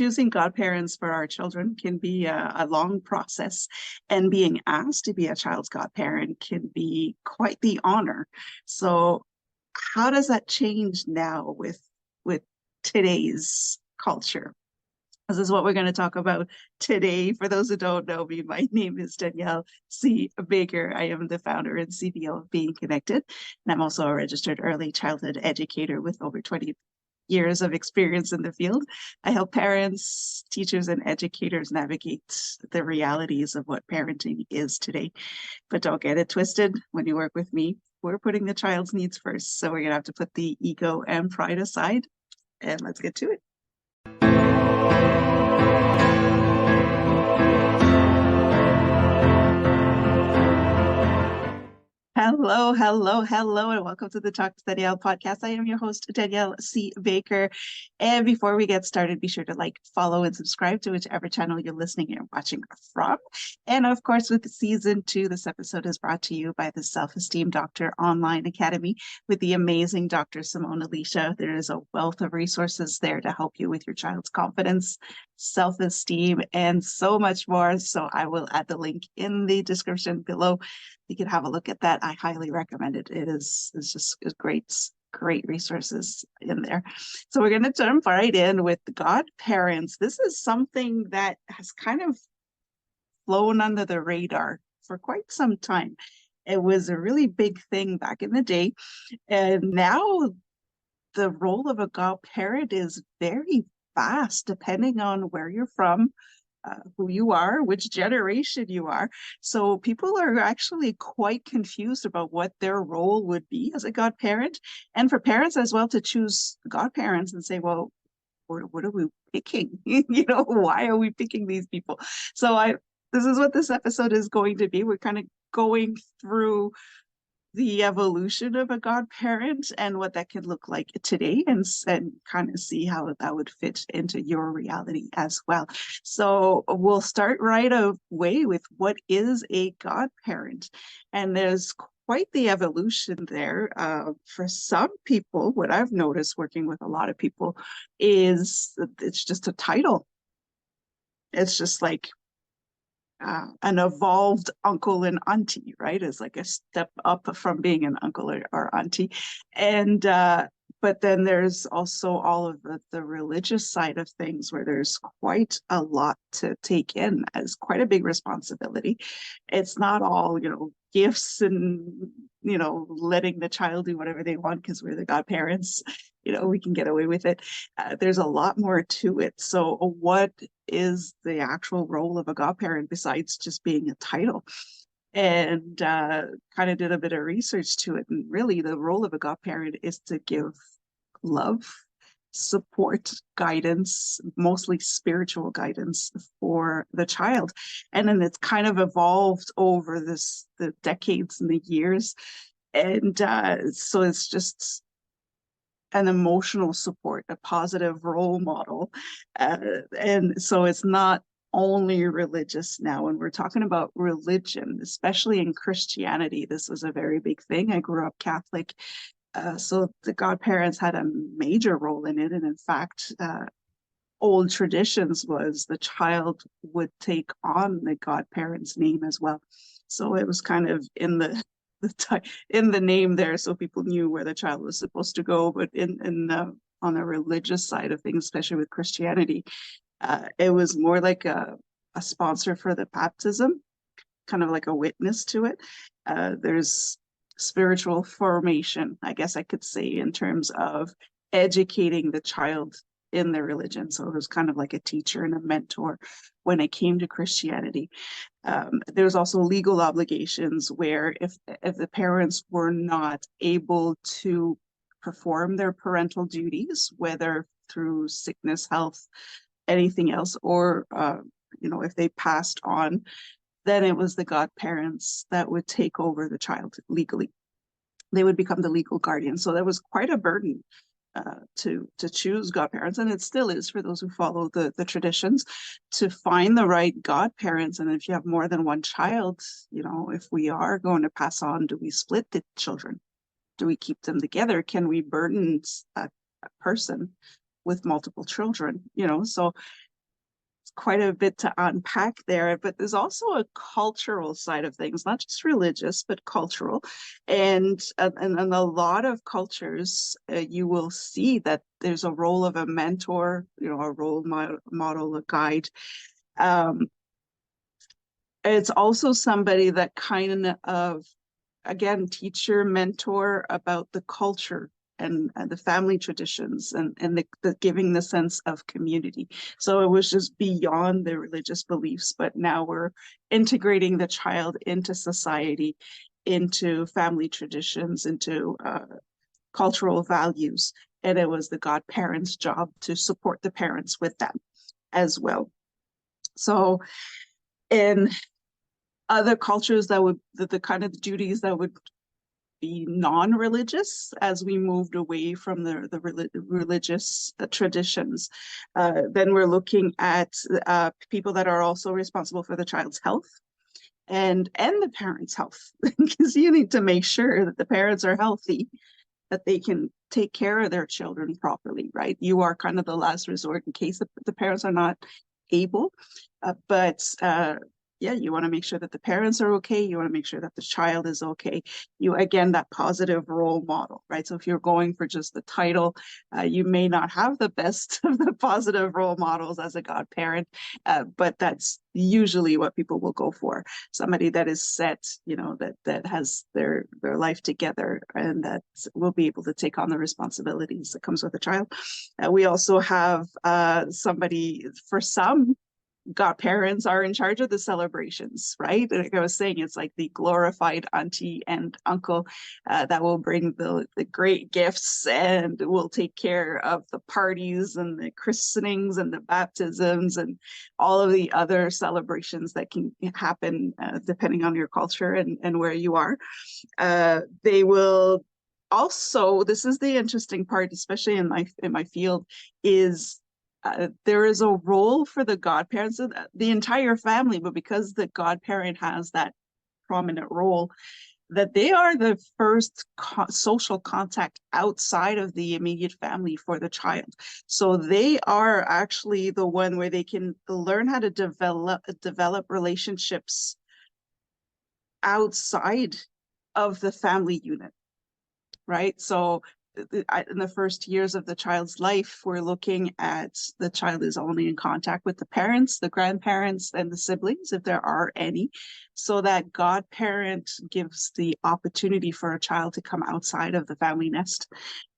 choosing godparents for our children can be a long process, and being asked to be a child's godparent can be quite the honor. So how does that change now with today's culture? This is what we're going to talk about today. For those who don't know me, my name is Danielle C. Baker. I am the founder and CEO of Being Connected, and I'm also a registered early childhood educator with over 20 years of experience in the field. I help parents, teachers, and educators navigate the realities of what parenting is today. But don't get it twisted. When you work with me, we're putting the child's needs first. So we're going to have to put the ego and pride aside, and let's get to it. Hello, hello, hello, and welcome to the Talk to Danielle podcast. I am your host, Danielle C. Baker. And before we get started, be sure to like, follow, and subscribe to whichever channel you're listening and watching from. And of course, with season 2, this episode is brought to you by the Self-Esteem Doctor Online Academy with the amazing Dr. Simone Alicia. There is a wealth of resources there to help you with your child's confidence, self-esteem, and so much more. So I will add the link in the description below. You can have a look at that. I highly recommend it. It's just great resources in there. So we're going to jump right in with godparents. This is something that has kind of flown under the radar for quite some time. It was a really big thing back in the day. And now the role of a godparent is very vast, depending on where you're from, who you are, which generation you are. So people are actually quite confused about what their role would be as a godparent, and for parents as well to choose godparents and say, well, what are we picking? Why are we picking these people? So this is what this episode is going to be. We're kind of going through the evolution of a godparent and what that could look like today, and kind of see how that would fit into your reality as well. So we'll start right away with what is a godparent, and there's quite the evolution there. For some people, what I've noticed working with a lot of people is it's just a title. It's just like an evolved uncle and auntie, right? Is like a step up from being an uncle or auntie. And but then there's also all of the religious side of things, where there's quite a lot to take in as quite a big responsibility. It's not all, gifts and, letting the child do whatever they want because we're the godparents, we can get away with it. There's a lot more to it. So what is the actual role of a godparent besides just being a title? And kind of did a bit of research to it. And really the role of a godparent is to give love, support, guidance, mostly spiritual guidance for the child. And then it's kind of evolved over the decades and the years. And so it's just an emotional support, a positive role model. And so it's not only religious now. When we're talking about religion, especially in Christianity, this was a very big thing. I grew up Catholic. So the godparents had a major role in it. And in fact, old traditions was the child would take on the godparent's name as well. So it was kind of in the name there, so people knew where the child was supposed to go. But on the religious side of things, especially with Christianity, it was more like a sponsor for the baptism, kind of like a witness to it. There's spiritual formation, I guess I could say, in terms of educating the child in their religion. So it was kind of like a teacher and a mentor when it came to Christianity. There's also legal obligations where if the parents were not able to perform their parental duties, whether through sickness, health, anything else, or if they passed on, then it was the godparents that would take over the child legally. They would become the legal guardian. So that was quite a burden to choose godparents, and it still is for those who follow the traditions, to find the right godparents. And if you have more than one child, if we are going to pass on, do we split the children? Do we keep them together? Can we burden a person with multiple children? So quite a bit to unpack there, but there's also a cultural side of things, not just religious, but cultural. And in a lot of cultures, you will see that there's a role of a mentor, a role model, a guide. Um, it's also somebody that kind of, again, teacher, mentor about the culture and the family traditions and the giving the sense of community. So it was just beyond the religious beliefs, but now we're integrating the child into society, into family traditions, into cultural values. And it was the godparents' job to support the parents with that as well. So in other cultures, that would the kind of duties that would be non-religious as we moved away from the religious traditions. Then we're looking at people that are also responsible for the child's health and the parents' health, because you need to make sure that the parents are healthy, that they can take care of their children properly, right? You are kind of the last resort in case the parents are not able, but yeah, you want to make sure that the parents are okay. You want to make sure that the child is okay. Again, that positive role model, right? So if you're going for just the title, you may not have the best of the positive role models as a godparent, but that's usually what people will go for. Somebody that is set, that has their life together and that will be able to take on the responsibilities that comes with a child. We also have somebody, for some, godparents are in charge of the celebrations, right? Like I was saying, it's like the glorified auntie and uncle that will bring the great gifts and will take care of the parties and the christenings and the baptisms and all of the other celebrations that can happen depending on your culture and where you are. They will also, this is the interesting part, especially in my field, is there is a role for the godparents, the entire family, but because the godparent has that prominent role, that they are the first social contact outside of the immediate family for the child. So they are actually the one where they can learn how to develop relationships outside of the family unit, right? So in the first years of the child's life, we're looking at the child is only in contact with the parents, the grandparents, and the siblings, if there are any. So that godparent gives the opportunity for a child to come outside of the family nest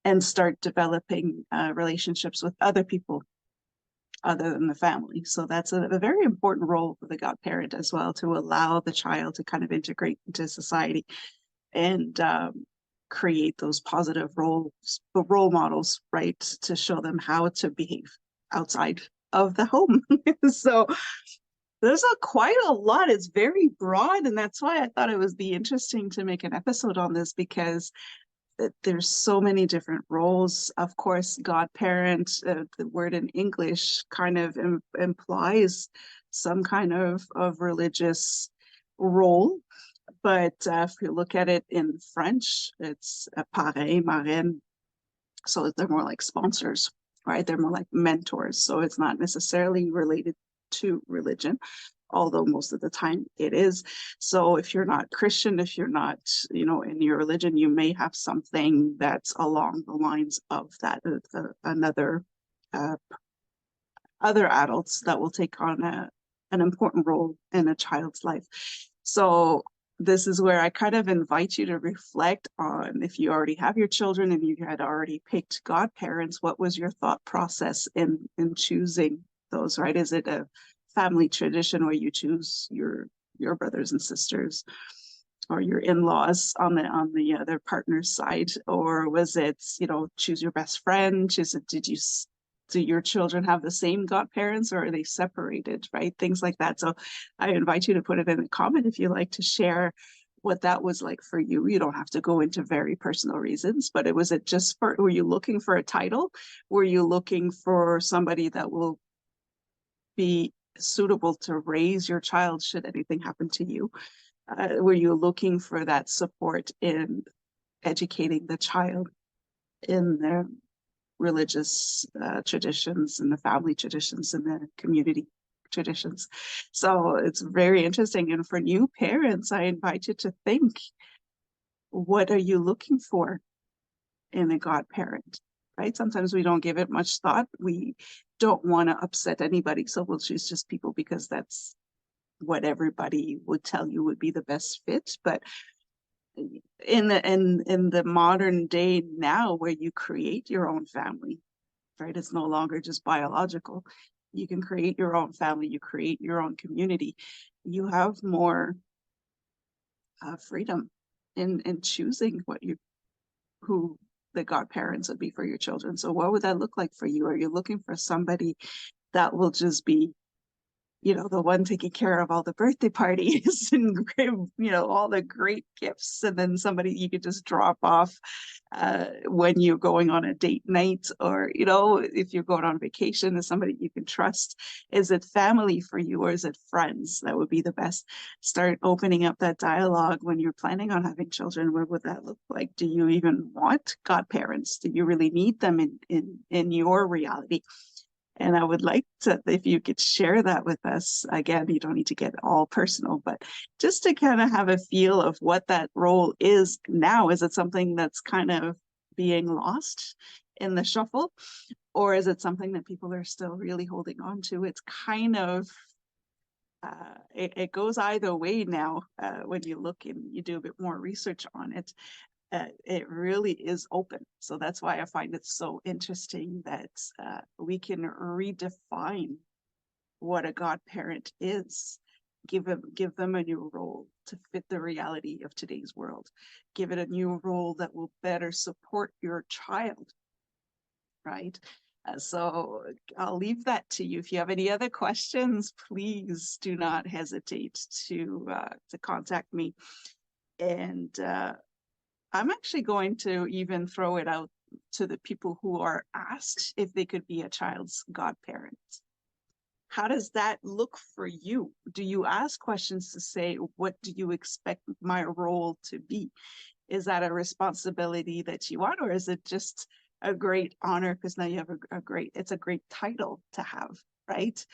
and start developing relationships with other people other than the family. So that's a very important role for the godparent as well, to allow the child to kind of integrate into society and create those positive role models, right, to show them how to behave outside of the home. So there's quite a lot. It's very broad, and that's why I thought it would be interesting to make an episode on this, because there's so many different roles. Of course, godparent, the word in English kind of implies some kind of religious role. But if you look at it in French, it's parrain, marraine. So they're more like sponsors, right? They're more like mentors. So it's not necessarily related to religion, although most of the time it is. So if you're not Christian, if you're not, in your religion, you may have something that's along the lines of that, other adults that will take on an important role in a child's life. So this is where I kind of invite you to reflect on, if you already have your children and you had already picked godparents, what was your thought process in choosing those, right? Is it a family tradition where you choose your brothers and sisters or your in-laws on the other partner's side? Or was it, choose your best friend? Do your children have the same godparents, or are they separated, right? Things like that. So I invite you to put it in a comment if you like to share what that was like for you. You don't have to go into very personal reasons, but were you looking for a title? Were you looking for somebody that will be suitable to raise your child should anything happen to you? Were you looking for that support in educating the child in their religious traditions and the family traditions in the community? traditions. So it's very interesting. And for new parents, I invite you to think, what are you looking for in a godparent? Right? Sometimes we don't give it much thought. We don't want to upset anybody, so we'll choose just people because that's what everybody would tell you would be the best fit. But in the modern day now, where you create your own family, right? It's no longer just biological. You can create your own family, you create your own community. You have more freedom in choosing who the godparents would be for your children. So what would that look like for you? Are you looking for somebody that will just be, the one taking care of all the birthday parties and, all the great gifts, and then somebody you could just drop off when you're going on a date night, or, if you're going on vacation, is somebody you can trust? Is it family for you, or is it friends? That would be the best. Start opening up that dialogue when you're planning on having children. What would that look like? Do you even want godparents? Do you really need them in your reality? And I would like to, if you could share that with us. Again, you don't need to get all personal, but just to kind of have a feel of what that role is now. Is it something that's kind of being lost in the shuffle? Or is it something that people are still really holding on to? It's kind of, it goes either way now when you look and you do a bit more research on it. It really is open. So that's why I find it so interesting that we can redefine what a godparent is. Give them a new role to fit the reality of today's world. Give it a new role that will better support your child, right? So I'll leave that to you. If you have any other questions, please do not hesitate to contact me. And I'm actually going to even throw it out to the people who are asked if they could be a child's godparent. How does that look for you? Do you ask questions to say, what do you expect my role to be? Is that a responsibility that you want, or is it just a great honor because now you have it's a great title to have, right?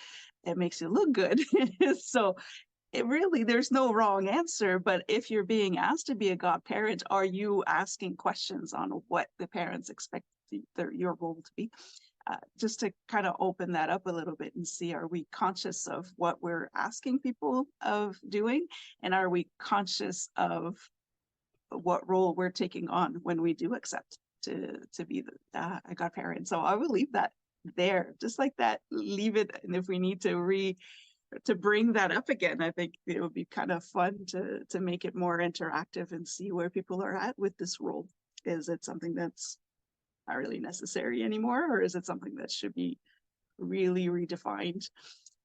It makes you look good. So there's no wrong answer, but if you're being asked to be a godparent, are you asking questions on what the parents expect your role to be? Just to kind of open that up a little bit and see, are we conscious of what we're asking people of doing? And are we conscious of what role we're taking on when we do accept to be a godparent? So I will leave that there, just like that, leave it. And if we need to bring that up again, I think it would be kind of fun to make it more interactive and see where people are at with this role. Is it something that's not really necessary anymore, or is it something that should be really redefined,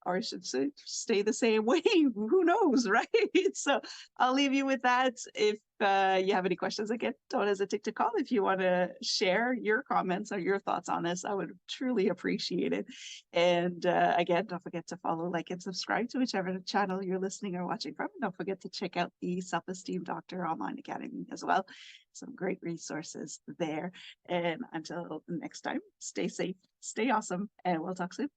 or I should say stay the same way? Who knows, right? So I'll leave you with that. If you have any questions, again, don't hesitate to call. If you want to share your comments or your thoughts on this, I would truly appreciate it. And again, don't forget to follow, like, and subscribe to whichever channel you're listening or watching from. And don't forget to check out the Self-Esteem Doctor Online Academy as well. Some great resources there. And until next time, stay safe, stay awesome, and we'll talk soon.